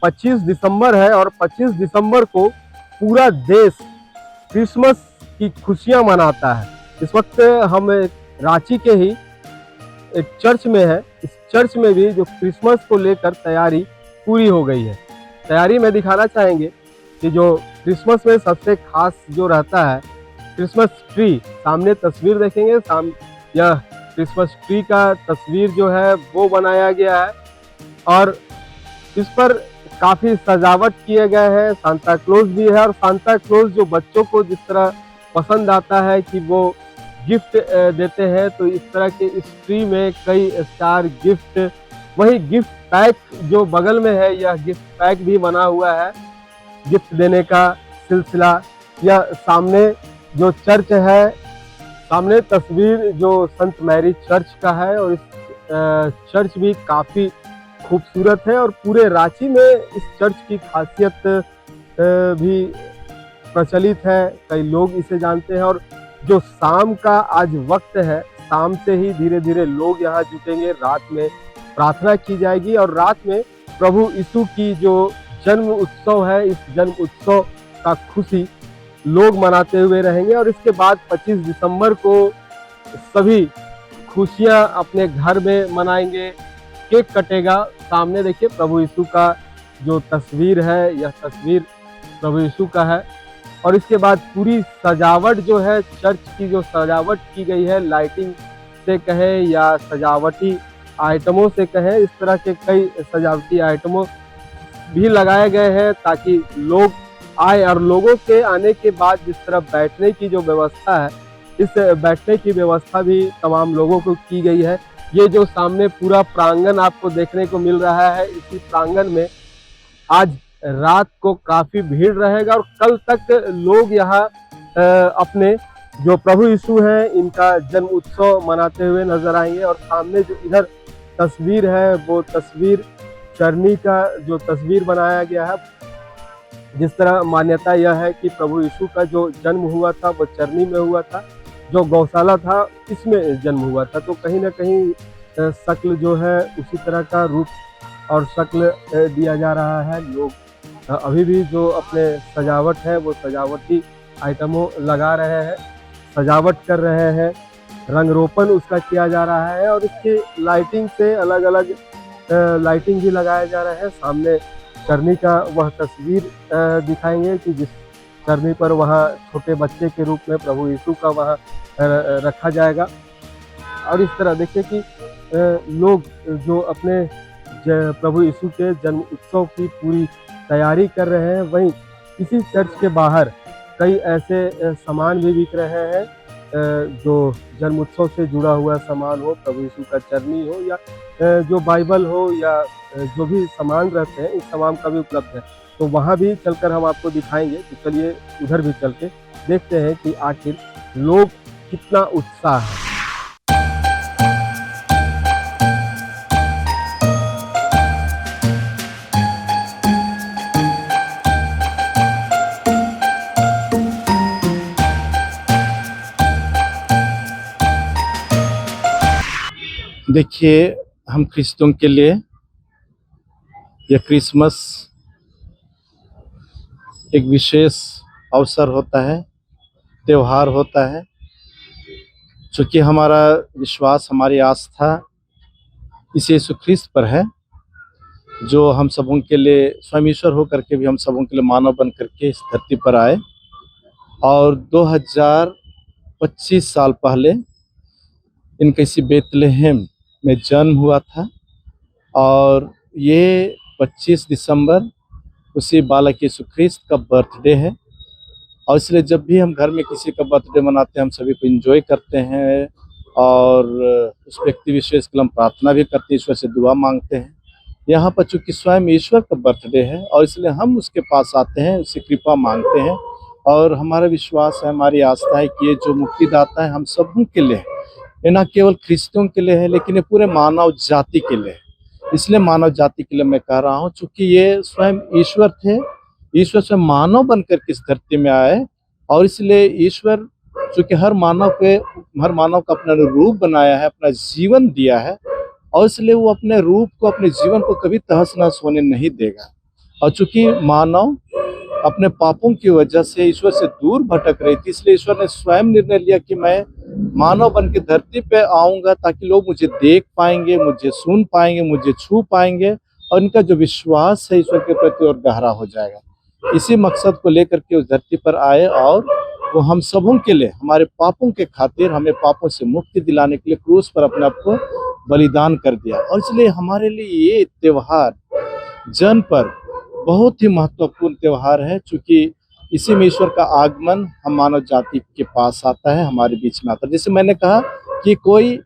25 दिसंबर है और 25 दिसंबर को पूरा देश क्रिसमस की खुशियां मनाता है। इस वक्त हम रांची के ही एक चर्च में है। इस चर्च में भी जो क्रिसमस को लेकर तैयारी पूरी हो गई है। तैयारी में दिखाना चाहेंगे कि जो क्रिसमस में सबसे खास जो रहता है क्रिसमस ट्री, सामने तस्वीर देखेंगे, यह क्रिसमस ट्री का तस्वीर जो है वो बनाया गया है और इस पर काफी सजावट किए गए हैं। सांता क्लॉज भी है और सांता क्लॉज जो बच्चों को जिस तरह पसंद आता है कि वो गिफ्ट देते हैं, तो इस तरह के इस ट्री में कई स्टार गिफ्ट, वही गिफ्ट पैक जो बगल में है, यह गिफ्ट पैक भी बना हुआ है गिफ्ट देने का सिलसिला। यह सामने जो चर्च है, सामने तस्वीर जो संत मैरी चर्च का है और इस चर्च भी काफी खूबसूरत है और पूरे रांची में इस चर्च की खासियत भी प्रचलित है, कई लोग इसे जानते हैं। और जो शाम का आज वक्त है, शाम से ही धीरे धीरे लोग यहाँ जुटेंगे, रात में प्रार्थना की जाएगी और रात में प्रभु यीशु की जो जन्म उत्सव है, इस जन्म उत्सव का खुशी लोग मनाते हुए रहेंगे। और इसके बाद 25 दिसंबर को सभी खुशियां अपने घर में मनाएंगे, केक कटेगा। सामने देखिए प्रभु यीशु का जो तस्वीर है, यह तस्वीर प्रभु यीशु का है और इसके बाद पूरी सजावट जो है, चर्च की जो सजावट की गई है, लाइटिंग से कहें या सजावटी आइटमों से कहें, इस तरह के कई सजावटी आइटमों भी लगाए गए हैं ताकि लोग आए और लोगों के आने के बाद जिस तरह बैठने की जो व्यवस्था है, इस बैठने की व्यवस्था भी तमाम लोगों को की गई है। ये जो सामने पूरा प्रांगण आपको देखने को मिल रहा है, इसी प्रांगण में आज रात को काफी भीड़ रहेगा और कल तक लोग यहाँ अपने जो प्रभु यीशु हैं इनका जन्म उत्सव मनाते हुए नजर आएंगे। और सामने जो इधर तस्वीर है, वो तस्वीर चरनी का जो तस्वीर बनाया गया है। जिस तरह मान्यता यह है कि प्रभु यीशु का जो जन्म हुआ था वो चरनी में हुआ था, जो गौशाला था इसमें जन्म हुआ था, तो कहीं ना कहीं शक्ल जो है उसी तरह का रूप और शक्ल दिया जा रहा है। लोग अभी भी जो अपने सजावट है वो सजावटी आइटमों लगा रहे हैं, सजावट कर रहे हैं, रंग रोपण उसका किया जा रहा है और इसकी लाइटिंग से अलग अलग लाइटिंग भी लगाए जा रहे हैं। सामने चरनी का वह तस्वीर दिखाएंगे कि जिस चरनी पर वहाँ छोटे बच्चे के रूप में प्रभु यीशु का वहाँ रखा जाएगा। और इस तरह देखिए कि लोग जो अपने प्रभु यीशु के जन्म उत्सव की पूरी तैयारी कर रहे हैं। वहीं इसी चर्च के बाहर कई ऐसे सामान भी बिक रहे हैं जो जन्म उत्सव से जुड़ा हुआ सामान हो, प्रभु यीशु का चरनी हो या जो बाइबल हो या जो भी सामान रहते हैं, इस सामान का भी उपलब्ध है। तो वहाँ भी चलकर हम आपको दिखाएंगे। तो चलिए उधर भी चल के देखते हैं कि आखिर लोग कितना उत्साह है। देखिए, हम क्रिश्चियनों के लिए यह क्रिसमस एक विशेष अवसर होता है, त्यौहार होता है। चूँकि हमारा विश्वास, हमारी आस्था इस यीशु ख्रिस्त पर है, जो हम सबों के लिए स्वयं ईश्वर होकर के भी हम सबों के लिए मानव बन करके इस धरती पर आए और 2025 साल पहले इनका इसी बेतलेहम में जन्म हुआ था और ये 25 दिसंबर उसी बालक यीशु ख्रिस्त का बर्थडे है। और इसलिए जब भी हम घर में किसी का बर्थडे मनाते हैं, हम सभी को एंजॉय करते हैं और उस व्यक्ति विशेष के लिए हम प्रार्थना भी करते हैं, ईश्वर से दुआ मांगते हैं। यहाँ पर चूँकि स्वयं ईश्वर का बर्थडे है और इसलिए हम उसके पास आते हैं, उससे कृपा मांगते हैं और हमारा विश्वास है, हमारी आस्था है कि ये जो मुक्तिदाता है हम सबों के लिए है। ये न केवल ख्रिस्तियों के लिए है, लेकिन ये पूरे मानव जाति के लिए है। इसलिए मानव जाति के लिए मैं कह रहा हूँ, चूँकि ये स्वयं ईश्वर थे, ईश्वर स्वयं मानव बनकर इस धरती में आए और इसलिए ईश्वर चूँकि हर मानव का अपना रूप बनाया है, अपना जीवन दिया है और इसलिए वो अपने रूप को, अपने जीवन को कभी तहस नहस होने नहीं देगा। और चूंकि मानव अपने पापों की वजह से ईश्वर से दूर भटक रही थी, इसलिए ईश्वर ने स्वयं निर्णय लिया कि मैं मानव बन के धरती पे आऊंगा ताकि लोग मुझे देख पाएंगे, मुझे सुन पाएंगे, मुझे छू पाएंगे और इनका जो विश्वास है ईश्वर के प्रति और गहरा हो जाएगा। इसी मकसद को लेकर के उस धरती पर आए और वो हम सबों के लिए, हमारे पापों के खातिर, हमें पापों से मुक्ति दिलाने के लिए क्रूस पर अपने आप को बलिदान कर दिया। और इसलिए हमारे लिए ये त्योहार जन पर बहुत ही महत्वपूर्ण त्योहार है, क्योंकि इसी में ईश्वर का आगमन हम मानव जाति के पास आता है, हमारे बीच में आता है। जैसे मैंने कहा कि कोई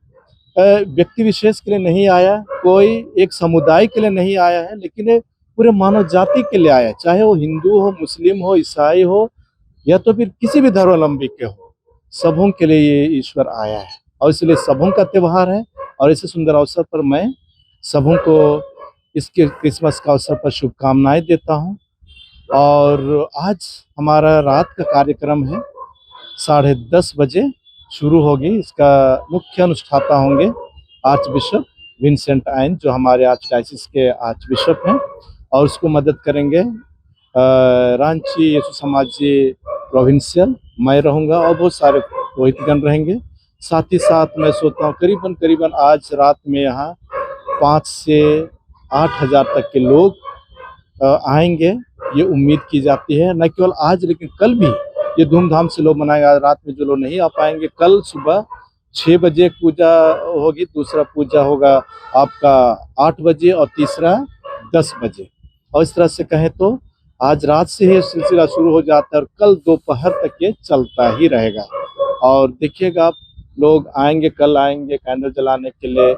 व्यक्ति विशेष के लिए नहीं आया, कोई एक समुदाय के लिए नहीं आया है, लेकिन ये पूरे मानव जाति के लिए आया है, चाहे वो हिंदू हो, मुस्लिम हो, ईसाई हो या तो फिर किसी भी धर्मावलंबी के हो, सबों के लिए ये ईश्वर आया है और इसलिए सबों का त्योहार है। और इस सुंदर अवसर पर मैं सबों को इसके क्रिसमस का अवसर पर शुभकामनाएं देता हूं। और आज हमारा रात का कार्यक्रम है, 10:30 बजे शुरू होगी। इसका मुख्य अनुष्ठाता होंगे आर्च बिशप विंसेंट आइन, जो हमारे आर्च डायसिस के आर्च बिशप हैं, और उसको मदद करेंगे रांची यीशु समाजी प्रोविंशियल, मैं रहूँगा और बहुत सारे पुरोहितगण रहेंगे। साथ ही साथ मैं सोचता हूँ करीबन आज रात में यहाँ 5 से 8 हज़ार तक के लोग आएंगे, ये उम्मीद की जाती है। न केवल आज लेकिन कल भी ये धूमधाम से लोग मनाएंगे। आज रात में जो लोग नहीं आ पाएंगे, कल सुबह 6 बजे पूजा होगी, दूसरा पूजा होगा आपका 8 बजे और तीसरा 10 बजे। और इस तरह से कहें तो आज रात से ही सिलसिला शुरू हो जाता है और कल दोपहर तक ये चलता ही रहेगा। और देखिएगा आप, लोग आएंगे, कल आएंगे कैंडल जलाने के लिए,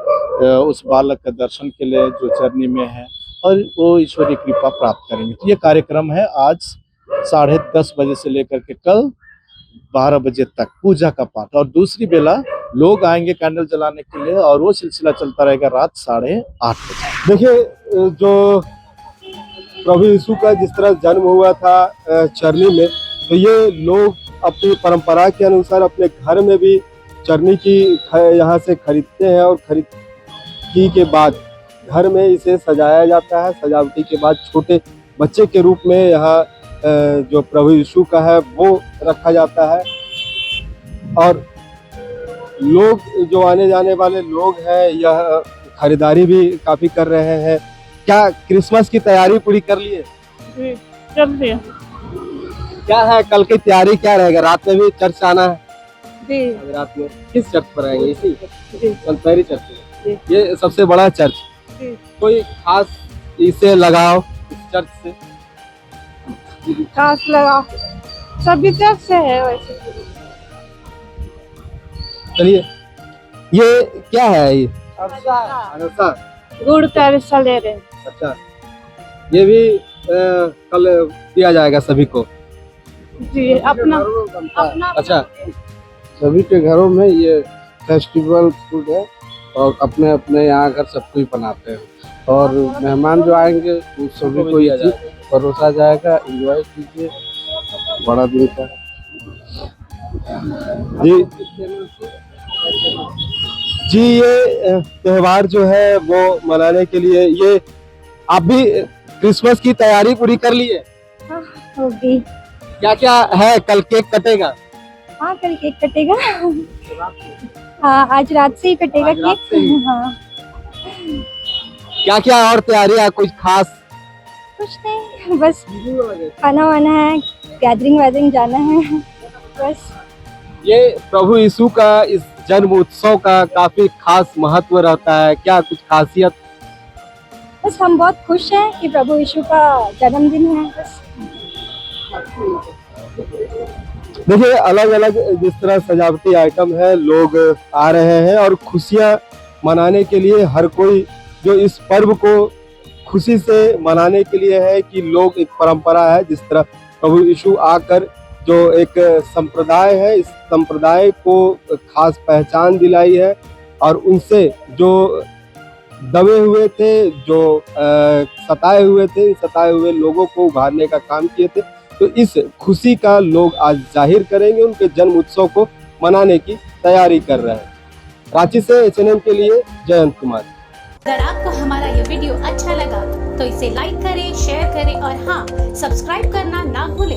उस बालक का दर्शन के लिए जो चरनी में है, और वो ईश्वरीय कृपा प्राप्त करेंगे। तो ये कार्यक्रम है आज 10:30 बजे से लेकर के कल 12 बजे तक पूजा का पाठ, और दूसरी बेला लोग आएंगे कैंडल जलाने के लिए और वो सिलसिला चलता रहेगा रात 8:30 बजे। देखिए, जो प्रभु यीशु का जिस तरह जन्म हुआ था चरनी में, तो ये लोग अपनी परंपरा के अनुसार अपने घर में भी चरनी की यहाँ से खरीदते हैं और खरीदी के बाद घर में इसे सजाया जाता है। सजावटी के बाद छोटे बच्चे के रूप में यहाँ जो प्रभु यीशु का है वो रखा जाता है। और लोग, जो आने जाने वाले लोग हैं, यह खरीदारी भी काफी कर रहे हैं। क्या क्रिसमस की तैयारी पूरी कर लिए? कर दिया। क्या है कल की तैयारी, क्या रहेगा? रात में भी चर्च आना है जी। रात में किस चर्च पर आएंगे? इसी जी। कंपेरी चर्च में। जी। ये सबसे बड़ा चर्च। जी। कोई खास इसे लगाओ इस चर्च से? खास लगा, सभी चर्च से है वैसे। चलिए, ये क्या है? ये अनसा गुड़ का रिश्ता ले रहे हैं। अच्छा, ये भी कल दिया जाएगा सभी को? जी, अपना अच्छा, सभी के घरों में ये फेस्टिवल फूड है और अपने अपने यहाँ घर सब कुछ बनाते हैं, और मेहमान जो आएंगे उन सभी को ये चीज परोसा जाएगा। एंजॉय कीजिए बड़ा दिन का। जी, ये त्योहार जो है वो मनाने के लिए, ये आप भी क्रिसमस की तैयारी पूरी कर ली है? होगी। क्या क्या है? कल केक कटेगा? हाँ, कल केक कटेगा। हाँ, आज रात से ही कटेगा आज रात से केक। ही? हाँ। क्या क्या और तैयारी है कुछ खास? कुछ नहीं, बस खाना वाना है, गैदरिंग वैदरिंग जाना है बस। ये प्रभु यीशु का इस जन्म उत्सव का काफी खास महत्व रहता है, क्या कुछ खासियत? बस हम बहुत खुश हैं कि प्रभु यीशु का जन्मदिन है बस। देखिए, अलग अलग जिस तरह सजावटी आइटम है, लोग आ रहे हैं और खुशियां मनाने के लिए हर कोई जो इस पर्व को खुशी से मनाने के लिए है कि लोग, एक परंपरा है जिस तरह प्रभु यीशु आकर जो एक संप्रदाय है, इस संप्रदाय को खास पहचान दिलाई है और उनसे जो दबे हुए थे, जो सताए हुए थे, इन सताए हुए लोगों को उभारने का काम किए थे। तो इस खुशी का लोग आज जाहिर करेंगे, उनके जन्म उत्सव को मनाने की तैयारी कर रहे हैं। रांची से HNM के लिए जयंत कुमार। अगर आपको हमारा ये वीडियो अच्छा लगा तो इसे लाइक करें, शेयर करें और हाँ, सब्सक्राइब करना ना भूलें।